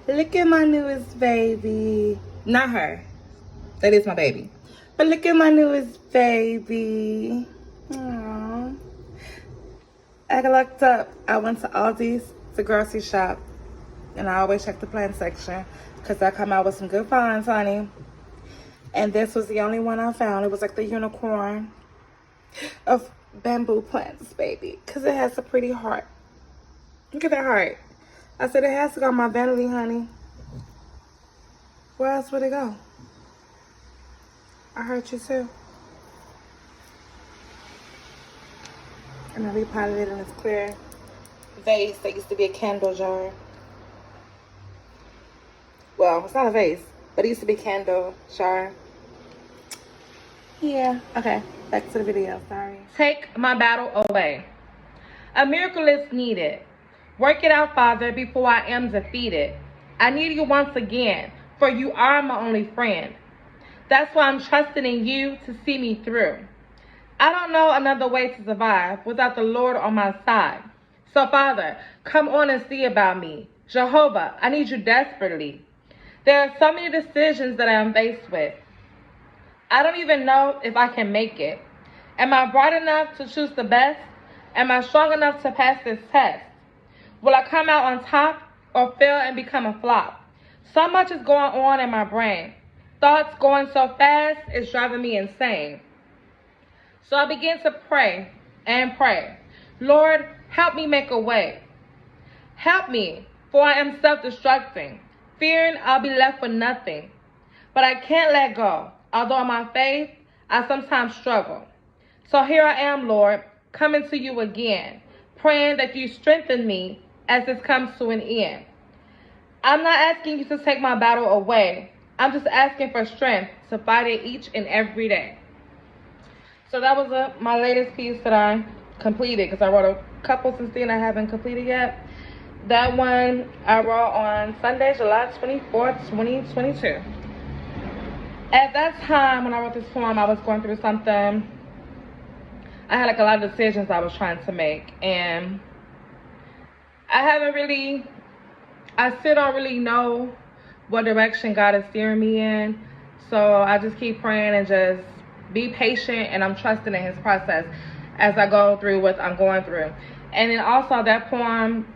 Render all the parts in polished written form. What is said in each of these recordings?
Look at my newest baby. Not her. That is my baby. But look at my newest baby. Aww. I looked up. I went to Aldi's, the grocery shop, and I always check the plant section because I come out with some good finds, honey. And this was the only one I found. It was like the unicorn of bamboo plants, baby, because it has a pretty heart. Look at that heart. I said it has to go on my vanity, honey. Where else would it go? I heard you too. And I repotted it in this clear vase that used to be a candle jar. Well, it's not a vase, but it used to be a candle jar. Yeah, okay, back to the video, sorry. Take my battle away. A miracle is needed. Work it out, Father, before I am defeated. I need you once again, for you are my only friend. That's why I'm trusting in you to see me through. I don't know another way to survive without the Lord on my side. So, Father, come on and see about me. Jehovah, I need you desperately. There are so many decisions that I am faced with. I don't even know if I can make it. Am I bright enough to choose the best? Am I strong enough to pass this test? Will I come out on top or fail and become a flop? So much is going on in my brain. Thoughts going so fast, it's driving me insane. So I began to pray and pray. Lord, help me make a way. Help me, for I am self-destructing, fearing I'll be left with nothing. But I can't let go. Although in my faith, I sometimes struggle. So here I am, Lord, coming to you again, praying that you strengthen me as this comes to an end. I'm not asking you to take my battle away. I'm just asking for strength to fight it each and every day. So that was my latest piece that I completed, because I wrote a couple since then I haven't completed yet. That one I wrote on Sunday, July 24th, 2022. At that time when I wrote this poem, I was going through something. I had like a lot of decisions I was trying to make, and I still don't really know what direction God is steering me in. So I just keep praying and just be patient, and I'm trusting in his process as I go through what I'm going through. And then also that poem,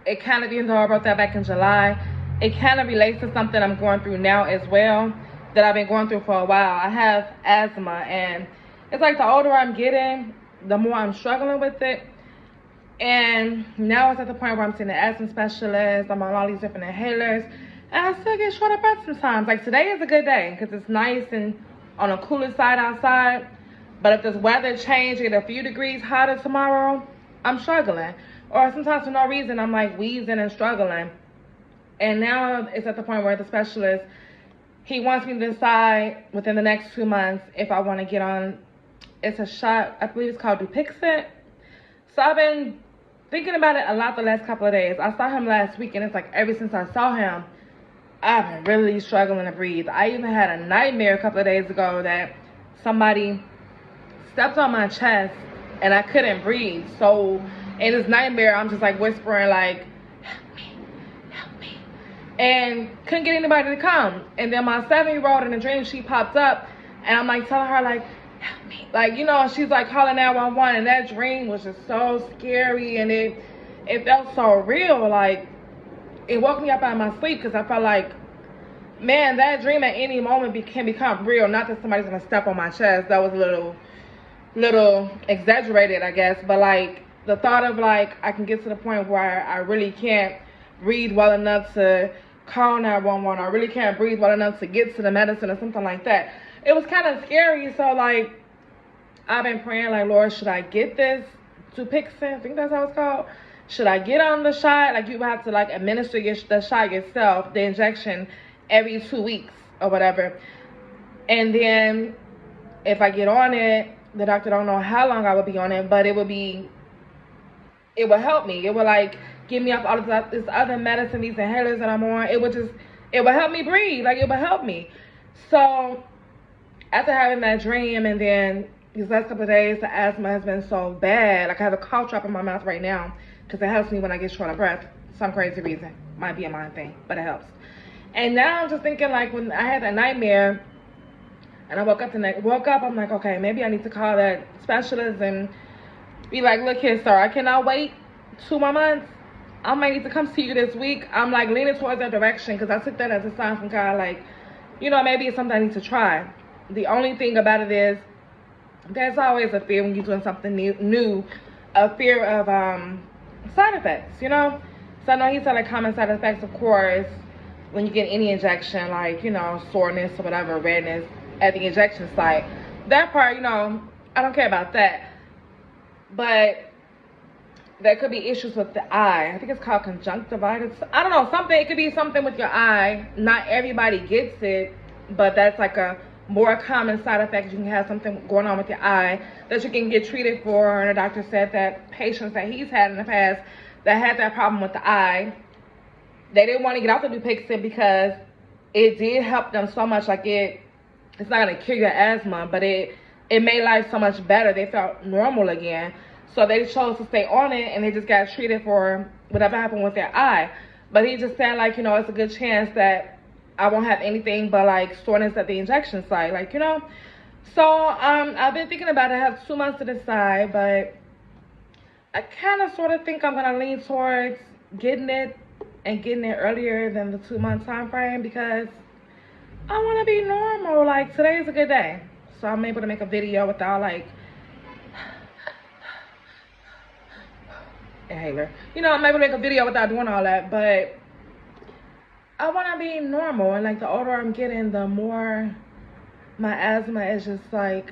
it kind of, even though I wrote that back in July, it kind of relates to something I'm going through now as well, that I've been going through for a while. I have asthma, and it's like the older I'm getting, the more I'm struggling with it. And now it's at the point where I'm seeing an asthma specialist, I'm on all these different inhalers, and I still get short of breath sometimes. Like today is a good day because it's nice and on a cooler side outside. But if this weather change, get a few degrees hotter tomorrow, I'm struggling. Or sometimes for no reason, I'm like wheezing and struggling. And now it's at the point where the specialist, he wants me to decide within the next 2 months if I want to get on, it's a shot, I believe it's called Dupixent. So I've been thinking about it a lot the last couple of days. I saw him last week, and it's like ever since I saw him, I've been really struggling to breathe. I even had a nightmare a couple of days ago that somebody stepped on my chest and I couldn't breathe. So in this nightmare, I'm just like whispering like, help me, help me. And couldn't get anybody to come. And then my 7-year-old in the dream, she popped up, and I'm like telling her like, help me. Like, you know, she's like calling 911, and that dream was just so scary, and it felt so real. Like, it woke me up out of my sleep because I felt like, man, that dream at any moment can become real. Not that somebody's gonna step on my chest. That was a little exaggerated, I guess. But like the thought of like I can get to the point where I really can't breathe well enough to call 911. I really can't breathe well enough to get to the medicine or something like that. It was kind of scary. So like I've been praying like, Lord, should I get this Dupixent? I think that's how it's called. Should I get on the shot? Like you have to like administer the shot yourself, the injection, every 2 weeks or whatever. And then if I get on it, the doctor don't know how long I will be on it, but it will help me. It will like give me up all this other medicine, these inhalers that I'm on. It will help me breathe. Like it will help me. So after having that dream, and then these last couple of days, the asthma has been so bad. Like I have a cough drop in my mouth right now because it helps me when I get short of breath. Some crazy reason. Might be a mind thing, but it helps. And now I'm just thinking, like, when I had that nightmare and I woke up, I'm like, okay, maybe I need to call that specialist and be like, look here, sir, I cannot wait 2 more months. I might need to come see you this week. I'm like leaning towards that direction because I took that as a sign from God, like, you know, maybe it's something I need to try. The only thing about it is there's always a fear when you're doing something new, a fear of side effects, you know? So I know he said like common side effects, of course, when you get any injection, like, you know, soreness or whatever, redness at the injection site. That part, you know, I don't care about that. But there could be issues with the eye. I think it's called conjunctivitis. I don't know, something. It could be something with your eye. Not everybody gets it, but that's like a more common side effect. You can have something going on with your eye that you can get treated for. And the doctor said that patients that he's had in the past that had that problem with the eye, they didn't want to get off the Dupixent because it did help them so much. Like it's not gonna cure your asthma, but it made life so much better. They felt normal again. So they chose to stay on it, and they just got treated for whatever happened with their eye. But he just said, like, you know, it's a good chance that I won't have anything but, like, soreness at the injection site, like, you know. So I've been thinking about it. I have 2 months to decide, but I kind of sort of think I'm going to lean towards getting it earlier than the 2-month time frame because I want to be normal. Like, today is a good day. So I'm able to make a video without, like, inhaler. You know, I'm able to make a video without doing all that, but I want to be normal. And like the older I'm getting, the more my asthma is just like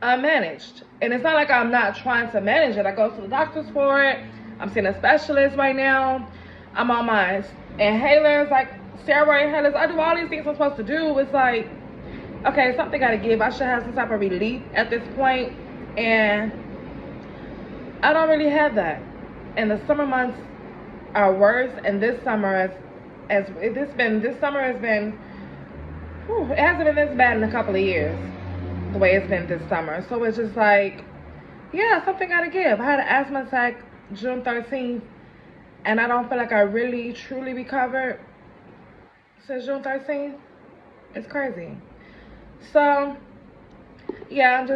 unmanaged. And it's not like I'm not trying to manage it. I go to the doctors for it. I'm seeing a specialist right now. I'm on my inhalers, like steroid inhalers. I do all these things I'm supposed to do. It's like, okay, something got to give. I should have some type of relief at this point, and I don't really have that. And the summer months are worse, and this summer this summer has been, it hasn't been this bad in a couple of years, the way it's been this summer. So it's just like, yeah, something gotta give. I had an asthma attack June 13th, and I don't feel like I really truly recovered since June 13th. It's crazy. So yeah,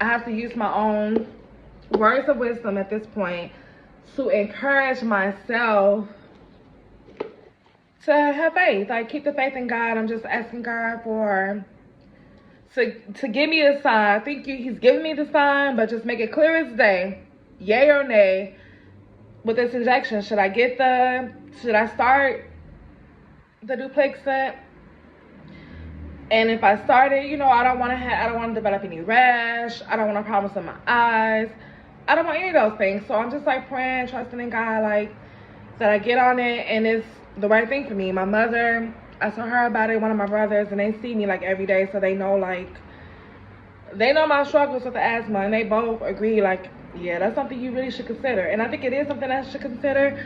I have to use my own words of wisdom at this point to encourage myself to have faith. Like, keep the faith in God. I'm just asking God to give me a sign. I think he's giving me the sign, but just make it clear as day, yay or nay, with this injection. Should I start the Dupixent? And if I start it, you know, I don't want to develop any rash. I don't want problems in my eyes. I don't want any of those things. So I'm just like praying, trusting in God, like that I get on it and it's the right thing for me. My mother, I told her about it, one of my brothers, and they see me like every day, so they know my struggles with the asthma, and they both agree, like, yeah, that's something you really should consider. And I think it is something I should consider.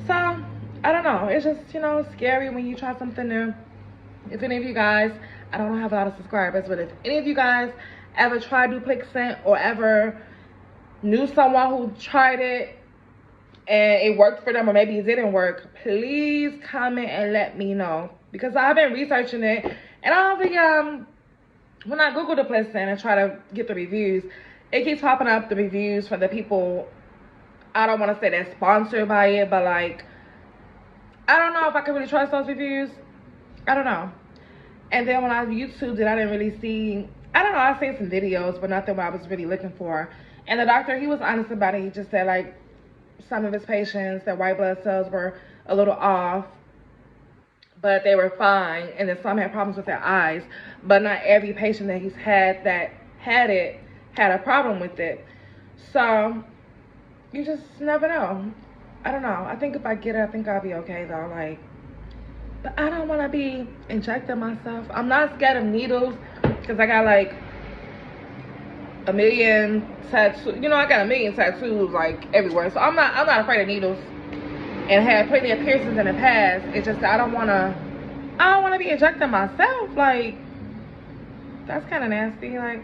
So I don't know. It's just, you know, scary when you try something new. If any of you guys, I don't have a lot of subscribers, but if any of you guys ever tried Dupixent or ever knew someone who tried it and it worked for them, or maybe it didn't work, please comment and let me know, because I've been researching it, and I don't think when I Google Dupixent and try to get the reviews, it keeps popping up the reviews for the people, I don't want to say they're sponsored by it, but like, I don't know if I can really trust those reviews. I don't know. And then when I YouTubed it, I didn't really see, I don't know, I seen some videos, but nothing what I was really looking for. And the doctor, he was honest about it. He just said, like, some of his patients, their white blood cells were a little off, but they were fine. And then some had problems with their eyes. But not every patient that he's had that had it had a problem with it. So you just never know. I don't know. I think if I get it, I think I'll be okay, though. Like, but I don't want to be injecting myself. I'm not scared of needles because I got, like, a million tattoos. You know, I got a million tattoos, like, everywhere. So I'm not afraid of needles, and had plenty of piercings in the past. It's just that I don't want to be injecting myself. Like, that's kind of nasty. Like,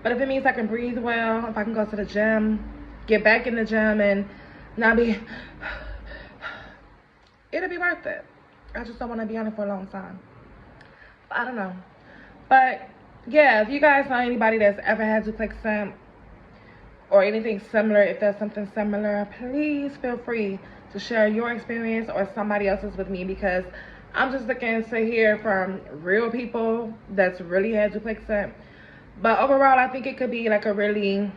But if it means I can breathe well, if I can go to the gym, get back in the gym, and Now be, it'll be worth it. I just don't want to be on it for a long time. I don't know. But yeah, if you guys know anybody that's ever had Dupixent or anything similar, if there's something similar, please feel free to share your experience or somebody else's with me, because I'm just looking to hear from real people that's really had Dupixent. But overall, I think it could be like a really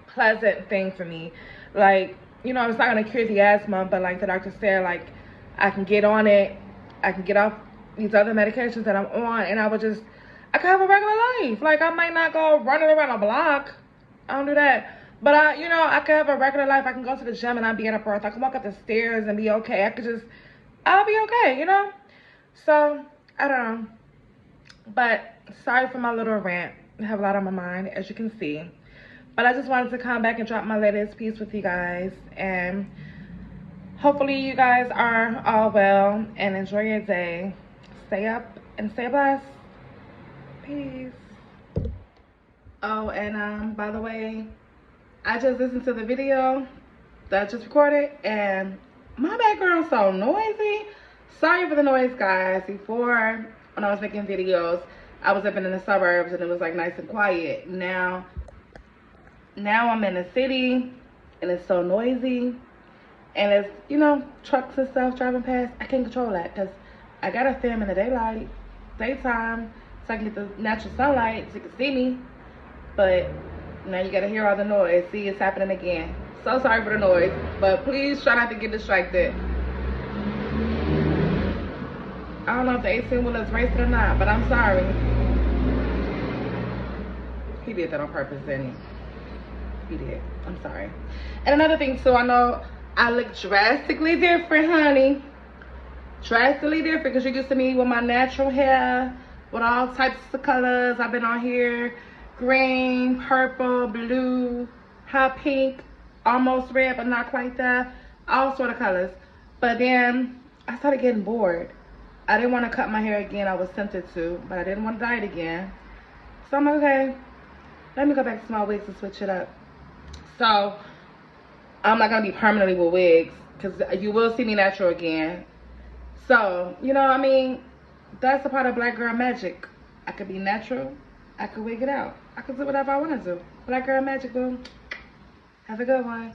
pleasant thing for me. Like, you know, it's not gonna cure the asthma, but like the doctor said, like I can get on it, I can get off these other medications that I'm on, and I can have a regular life. Like, I might not go running around a block. I don't do that. But I can have a regular life. I can go to the gym and I'll be at a birth. I can walk up the stairs and be okay. I'll be okay, you know? So, I don't know. But sorry for my little rant. I have a lot on my mind, as you can see. But I just wanted to come back and drop my latest piece with you guys. And hopefully you guys are all well and enjoy your day. Stay up and stay blessed. Peace. Oh, and by the way, I just listened to the video that I just recorded, and my background's so noisy. Sorry for the noise, guys. Before, when I was making videos, I was living in the suburbs and it was like nice and quiet. Now I'm in the city and it's so noisy, and it's, you know, trucks and stuff driving past. I can't control that because I gotta film in the daytime, so I can get the natural sunlight so you can see me. But now you gotta hear all the noise. See, it's happening again. So sorry for the noise, but please try not to get distracted. I don't know if the 18-wheeler is racing or not, but I'm sorry. He did that on purpose, didn't he? He did. I'm sorry. And another thing too, I know I look drastically different, honey. Drastically different, because you're used to me with my natural hair, with all types of colors. I've been on here, green, purple, blue, hot pink, almost red, but not quite that. All sort of colors. But then I started getting bored. I didn't want to cut my hair again. I was tempted to, but I didn't want to dye it again. So I'm like, okay, let me go back to my wigs and switch it up. So I'm not gonna be permanently with wigs, because you will see me natural again. So, you know what I mean? That's a part of Black Girl Magic. I could be natural. I could wig it out. I could do whatever I want to do. Black Girl Magic, boo. Have a good one.